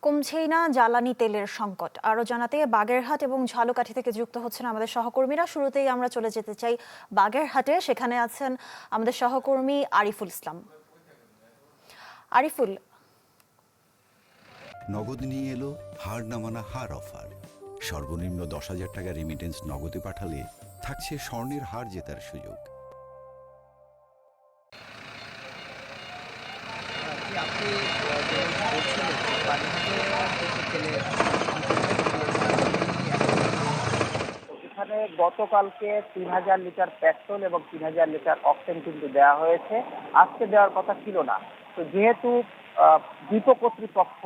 কমছেই না জ্বালানি তেলের সংকট। আরও জানাতে বাগেরহাট এবং ঝালকাঠি থেকে যুক্ত হচ্ছেন আমাদের সহকর্মীরা। শুরুতেই আমরা চলে যেতে চাই বাগেরহাটে। সেখানে আছেন আমাদের সহকর্মী আরিফুল ইসলাম। আরিফুল, নগদ নিয়ে এলো হার না মানা হার অফার। সর্বনিম্ন 10,000 টাকা রেমিটেন্স নগদে পাঠালে থাকছে স্বর্ণের হার জেতার সুযোগ। আপনি বলছিলেন এখানে গতকালকে 3,000 লিটার পেট্রোল এবং 3,000 লিটার অক্টেন কিন্তু দেওয়া হয়েছে। আজকে দেওয়ার কথা ছিল না। তো যেহেতু ডিপো কর্তৃপক্ষ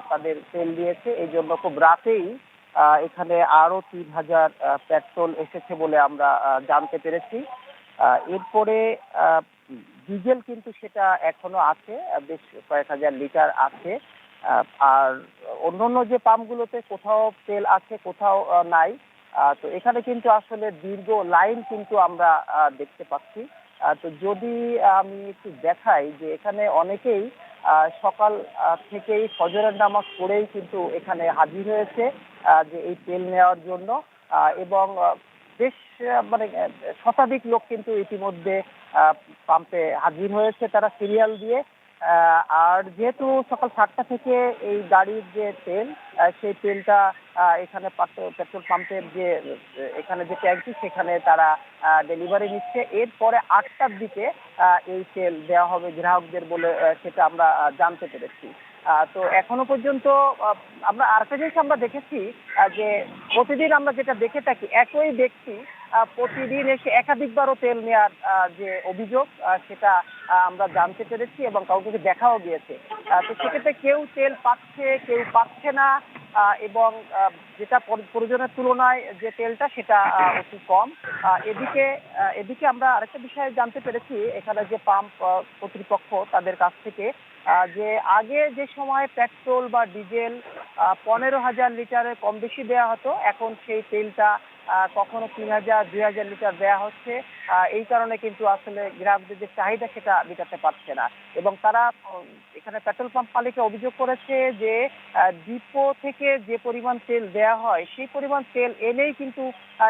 তাদের তেল দিয়েছে, এই জন্য খুব রাতেই এখানে আরো 3,000 পেট্রোল এসেছে বলে আমরা জানতে পেরেছি। এরপরে ডিজেল কিন্তু সেটা এখনো আছে, বেশ কয়েক হাজার লিটার আছে। আর অন্যান্য যে পাম্পগুলোতে কোথাও তেল আছে, কোথাও নাই। তো এখানে কিন্তু আসলে দীর্ঘ লাইন কিন্তু আমরা দেখতে পাচ্ছি। তো যদি আমি একটু দেখাই যে এখানে অনেকেই সকাল থেকেই ফজরের নামাজ পড়েই কিন্তু এখানে হাজির হয়েছে যে এই তেল নেওয়ার জন্য। এবং বেশ মানে শতাধিক লোক কিন্তু ইতিমধ্যে পাম্পে হাজির হয়েছে, তারা সিরিয়াল দিয়ে। আর যেহেতু সকাল 7টা থেকে এই গাড়ির যে তেল, সেই তেলটা এখানে পেট্রোল পাম্পের যে এখানে যে ট্যাঙ্কি, সেখানে তারা ডেলিভারি নিচ্ছে। এরপরে 8টার দিকে এই তেল দেওয়া হবে গ্রাহকদের বলে সেটা আমরা জানতে পেরেছি। তো এখনো পর্যন্ত আমরা আরেকটা জিনিস আমরা দেখেছি যে প্রতিদিন আমরা যেটা দেখে থাকি, একই ব্যক্তি প্রতিদিন এসে একাধিকবারও তেল নেওয়ার যে অভিযোগ, সেটা আমরা জানতে পেরেছি এবং কাউকে দেখাও গিয়েছে। তো সেক্ষেত্রে কেউ তেল পাচ্ছে, কেউ পাচ্ছে না। এবং যেটা প্রয়োজনের তুলনায় যে তেলটা, সেটা অতি কম। এদিকে এদিকে আমরা আরেকটা বিষয় জানতে পেরেছি এখানে যে পাম্প কর্তৃপক্ষ তাদের কাছ থেকে, যে আগে যে সময় পেট্রোল বা ডিজেল 15,000 লিটারের কম বেশি দেওয়া হতো, এখন সেই তেলটা কখনো 3,000 2,000 লিটার দেওয়া হচ্ছে। এই কারণে কিন্তু আসলে গ্রাহকদের যে চাহিদা, সেটা মেটাতে পারছে না। এবং তারা এখানে পেট্রোল পাম্প মালিকরা অভিযোগ করেছে যে ডিপো থেকে যে পরিমাণ তেল দেওয়া হয়, সেই পরিমাণ তেল এনেই কিন্তু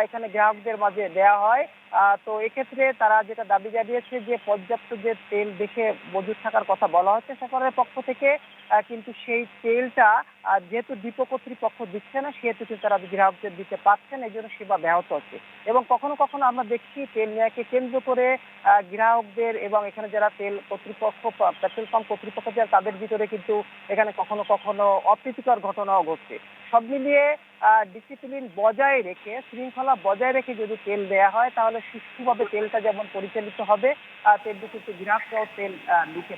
এখানে গ্রাহকদের মাঝে দেওয়া হয়। তো এক্ষেত্রে তারা যেটা দাবি জানিয়েছে যে পর্যাপ্ত যে তেল দেশে মজুদ থাকার কথা বলা হচ্ছে সরকারের পক্ষ থেকে, কিন্তু সেই তেলটা যেহেতু ডিপো কর্তৃপক্ষ দিচ্ছে না, সেহেতু কিন্তু তারা গ্রাহকদের দিতে পারছেন, এই জন্য সেবা ব্যাহত হচ্ছে। এবং কখনো কখনো আমরা দেখছি তেল নেওয়াকে কেন্দ্র করে গ্রাহকদের এবং এখানে যারা তেল কর্তৃপক্ষ, পেট্রোল পাম্প কর্তৃপক্ষ যারা, তাদের ভিতরে কিন্তু এখানে কখনো কখনো অপ্রীতিকর ঘটনাও ঘটছে। সব মিলিয়ে ডিসিপ্লিন বজায় রেখে, শৃঙ্খলা বজায় রেখে যদি তেল দেয়া হয়, তাহলে সুষ্ঠুভাবে তেলটা যেমন পরিচালিত হবে, তেমনি কিন্তু গ্রাহকরাও তেল নিতে